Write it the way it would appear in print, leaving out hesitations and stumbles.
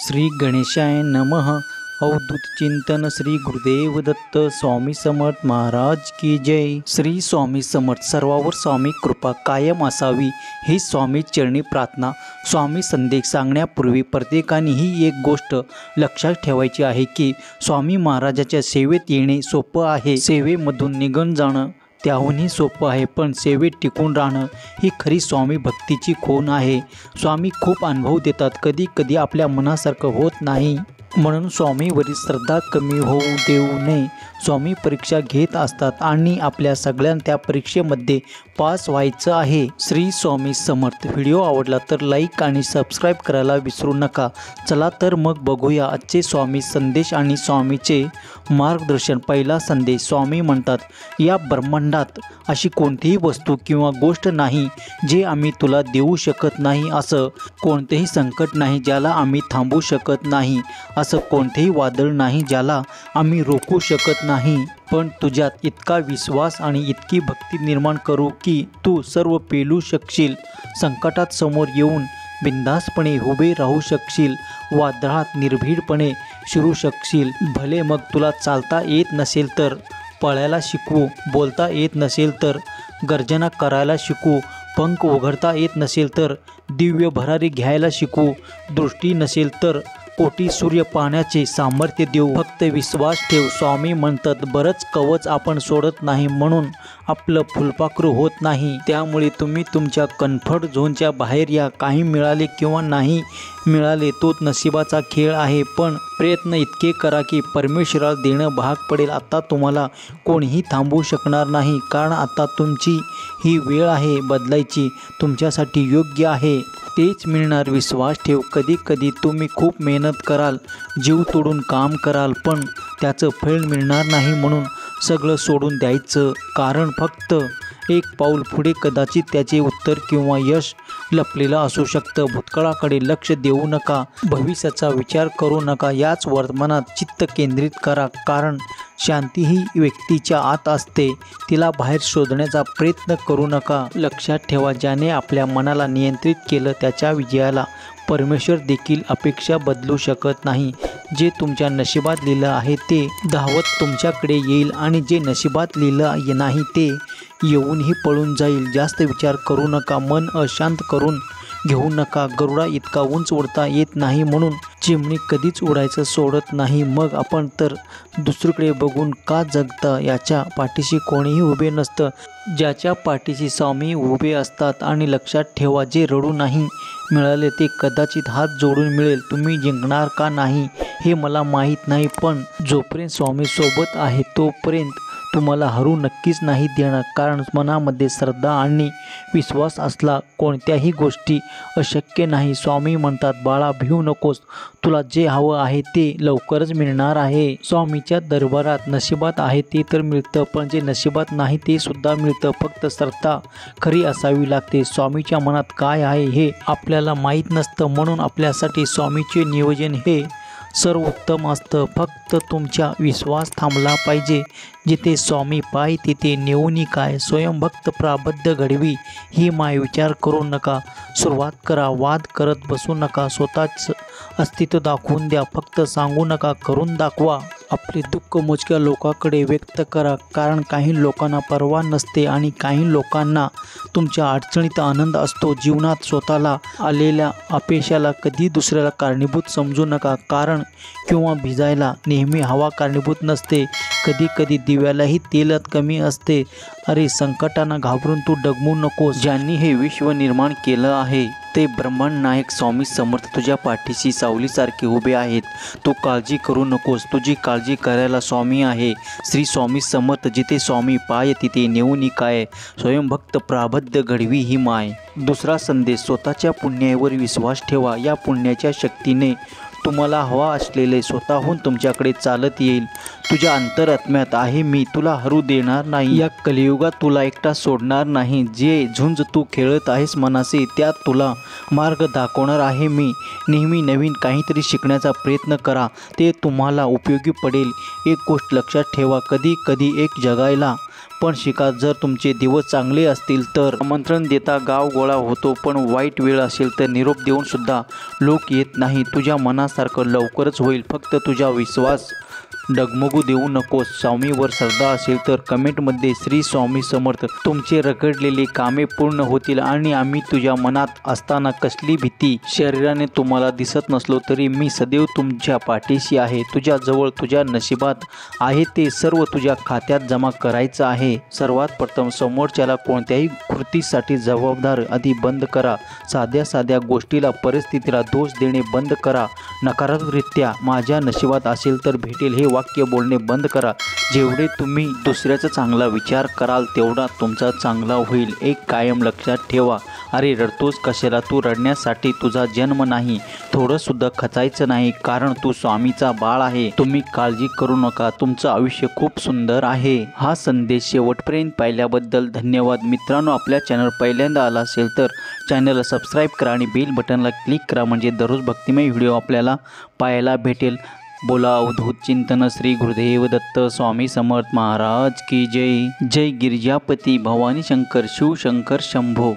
श्री गणेशाय नमः। अवधूत चिंतन श्री गुरुदेव दत्त स्वामी समर्थ महाराज की जय। श्री स्वामी समर्थ सर्वावर स्वामी कृपा कायम असावी ही स्वामी चरणी प्रार्थना। स्वामी संदेश सांगण्यापूर्वी प्रत्येकाने ही एक गोष्ट लक्षात ठेवायची आहे की स्वामी महाराजाच्या सेवेत येणे सोपं आहे, सेवेमधून निघून जाणं त्याहूनही सोपं आहे, पण सेवेत टिकून राहणं ही खरी स्वामी भक्तीची खूण आहे। स्वामी खूप अनुभव देतात, कधी कधी आपल्या मनासारखं होत नाही, म्हणून स्वामीवरील श्रद्धा कमी होऊ देऊ नये। स्वामी परीक्षा घेत असतात आणि आपल्या सगळ्यांना त्या परीक्षेमध्ये पास व्हायचं आहे। श्री स्वामी समर्थ। व्हिडिओ आवडला तर लाईक आणि सबस्क्राईब करायला विसरू नका। चला तर मग बघूया आजचे स्वामी संदेश आणि स्वामीचे मार्गदर्शन। पहिला संदेश। स्वामी म्हणतात, या ब्रह्मांडात अशी कोणतीही वस्तू किंवा गोष्ट नाही जे आम्ही तुला देऊ शकत नाही। असं कोणतेही संकट नाही ज्याला आम्ही थांबवू शकत नाही। असं कोणतेही वादळ नाही ज्याला आम्ही रोखू शकत नाही। पण तुझ्यात इतका विश्वास आणि इतकी भक्ती निर्माण करू की तू सर्व पेलू शकशील। संकटात समोर येऊन बिनधास्तपणे उभे राहू शकशील, वादळात निर्भीडपणे शिरू शकशील। भले मग तुला चालता येत नसेल तर पळायला शिकवू, बोलता येत नसेल तर गर्जना करायला शिकवू, पंख उघडता येत नसेल तर दिव्य भरारी घ्यायला शिकवू, दृष्टी नसेल तर कोटी सूर्य पाहण्याचे सामर्थ्य देऊ। फक्त विश्वास ठेव। स्वामी म्हणतात, बरंच कवच आपण सोडत नाही म्हणून आपलं फुलपाखरू होत नाही। त्यामुळे तुम्ही तुमच्या कम्फर्ट झोनच्या बाहेर या। काही मिळाले किंवा नाही मिळाले तो नशिबाचा खेळ आहे, पण प्रयत्न इतके करा की परमेश्वराला देणं भाग पडेल। आता तुम्हाला कोणीही थांबवू शकणार नाही, कारण आता तुमची ही वेळ आहे बदलायची, तुमच्यासाठी योग्य आहे तेच मिळणार। विश्वास ठेव। कधी कधी तुम्ही खूप मेहनत कराल, जीव तोडून काम कराल, पण त्याचं फळ मिळणार नाही म्हणून सगळं सोडून द्यायचं, कारण फक्त एक पाऊल पुढे कदाचित त्याचे उत्तर किंवा यश लपलेलं असू शकतं। भूतकाळाकडे लक्ष देऊ नका, भविष्याचा विचार करू नका, याच वर्तमानात चित्त केंद्रित करा, कारण शांती ही व्यक्तीच्या आत असते, तिला बाहेर शोधण्याचा प्रयत्न करू नका। लक्षात ठेवा, ज्याने आपल्या मनाला नियंत्रित केलं त्याच्या विजयाला परमेश्वर देखील अपेक्षा बदलू शकत नाही। जे तुमच्या नशिबात लिहिलं आहे ते धावत तुमच्याकडे येईल आणि जे नशिबात लिहिलं नाही ते येऊनही पळून जाईल। जास्त विचार करू नका, मन अशांत करून घेऊ नका। गरुडा इतका उंच उडता येत नाही म्हणून चिमणी कधीच उडायचं सोडत नाही। मग आपण तर दुसरीकडे बघून का जगता? याच्या पाठीशी कोणीही उभे नसतं, ज्याच्या पाठीशी स्वामी उभे असतात। आणि लक्षात ठेवा, जे रडू नाही मिळाले ते कदाचित हात जोडून मिळेल। तुम्ही जिंकणार का नाही हे मला माहीत नाही, पण जोपर्यंत स्वामी सोबत आहे तोपर्यंत तुम्हाला हरू नक्कीच नाही देणार, कारण मनामध्ये श्रद्धा आणि विश्वास असला कोणत्याही गोष्टी अशक्य नाही। स्वामी म्हणतात, बाळा भिवू नकोस, तुला जे हवं आहे ते लवकरच मिळणार आहे। स्वामीच्या दरबारात नशिबात आहे ते तर मिळतं, पण जे नशिबात नाही ते सुद्धा मिळतं, फक्त श्रद्धा खरी असावी लागते। स्वामीच्या मनात काय आहे हे आपल्याला माहीत नसतं, म्हणून आपल्यासाठी स्वामीचे नियोजन हे सर्वोत्तम असतं। फक्त तुमचा विश्वास थांबला पाहिजे। जिथे स्वामी पाय तिथे नेऊनी काय, स्वयंभक्त प्राबद्ध घडवी ही माय। विचार करू नका, सुरुवात करा, वाद करत बसू नका, स्वतःच अस्तित्व दाखवून द्या, फक्त सांगू नका, करून दाखवा। आपले दुःख मोजक्या लोकांकडे व्यक्त करा, कारण काही लोकांना पर्वा नसते आणि काही लोकांना तुमच्या अडचणीत आनंद असतो। जीवनात स्वतःला आलेल्या अपयशाला कधी दुसऱ्याला कारणीभूत समजू नका, कारण किंवा भिजायला नेहमी हवा कारणीभूत नसते, कधी कधी दिव्यालाही तेल कमी असते। अरे संकटांना घाबरून तू डगमू नकोस, ज्यांनी हे विश्व निर्माण केलं आहे ते ब्रह्मांड नायक स्वामी समर्थ तुझ्या पाठीशी सावलीसारखे उभे आहेत। तू काळजी करू नकोस, तुझी काळजी करायला स्वामी आहे। श्री स्वामी समर्थ। जिथे स्वामी पाय तिथे नेऊनी काय, स्वयंभक्त प्राबद्ध घडवी ही माय। दुसरा संदेश। स्वतःच्या पुण्यावर विश्वास ठेवा, या पुण्याच्या शक्तीने तुम्हाला हवा असलेले स्वतःहून तुमच्याकडे चालत येईल। तुझ्या अंतरात्म्यात आहे मी, तुला हरू देणार नाही, या कलियुगात तुला एकटा सोडणार नाही। जे झुंज तू खेळत आहेस मनाशी त्यात तुला मार्ग दाखवणार आहे मी। नेहमी नवीन काहीतरी शिकण्याचा प्रयत्न करा, ते तुम्हाला उपयोगी पडेल। एक गोष्ट लक्षात ठेवा, कधी कधी एक जगायला पण शिका. जर तुमचे दिवस चांगले असतील तर आमंत्रण देता गाव गोळा होतो, पण वाईट वेळ असेल तर निरोप देऊन सुद्धा लोक येत नाही. तुझ्या मनासारखं लवकरच होईल, फक्त तुझा विश्वास डगमगू देऊ नकोस. स्वामीवर श्रद्धा असेल तर कमेंटमध्ये श्री स्वामी समर्थ, तुमचे रखडलेली कामे पूर्ण होतील. आणि आम्ही तुझ्या मनात असताना कसली भीती शरीराने तुम्हाला दिसत नसलो तरी मी सदैव तुमच्या पाठीशी आहे. तुझ्या जवळ तुझ्या नशिबात आहे ते सर्व तुझ्या खात्यात जमा करायचं आहे. सर्वात प्रथम समोरच्याला कोणत्याही कृतीसाठी जबाबदार आधी बंद करा. साध्या साध्या गोष्टीला परिस्थितीला दोष देणे बंद करा. नकारात्मकरित्या माझ्या नशिबात असेल तर भेटेल हे वाक्य बोलणे बंद करा. जेवढे तुम्ही दुसऱ्याचा चांगला विचार कराल तेवढा तुमचा चांगला होईल. एक कायम लक्षात ठेवा, अरे रडतोस कशाला? तू रडण्यासाठी तुझा जन्म नाही. थोडंसुद्धा खचायचं नाही, कारण तू स्वामीचा बाळ आहे. तुम्ही काळजी करू नका, तुमचं आयुष्य खूप सुंदर आहे. हा संदेश शेवटपर्यंत पाहिल्याबद्दल धन्यवाद. मित्रांनो, आपल्या चॅनल पहिल्यांदा आला असेल तर चॅनलला सबस्क्राईब करा आणि बेल बटनला क्लिक करा, म्हणजे दररोज भक्तिमय व्हिडिओ आपल्याला पाहायला भेटेल. बोला अवधूत चिंतन श्री गुरुदेव दत्त स्वामी समर्थ महाराज की जय. जय गिरिजापती भवानी शंकर शिवशंकर शंभो.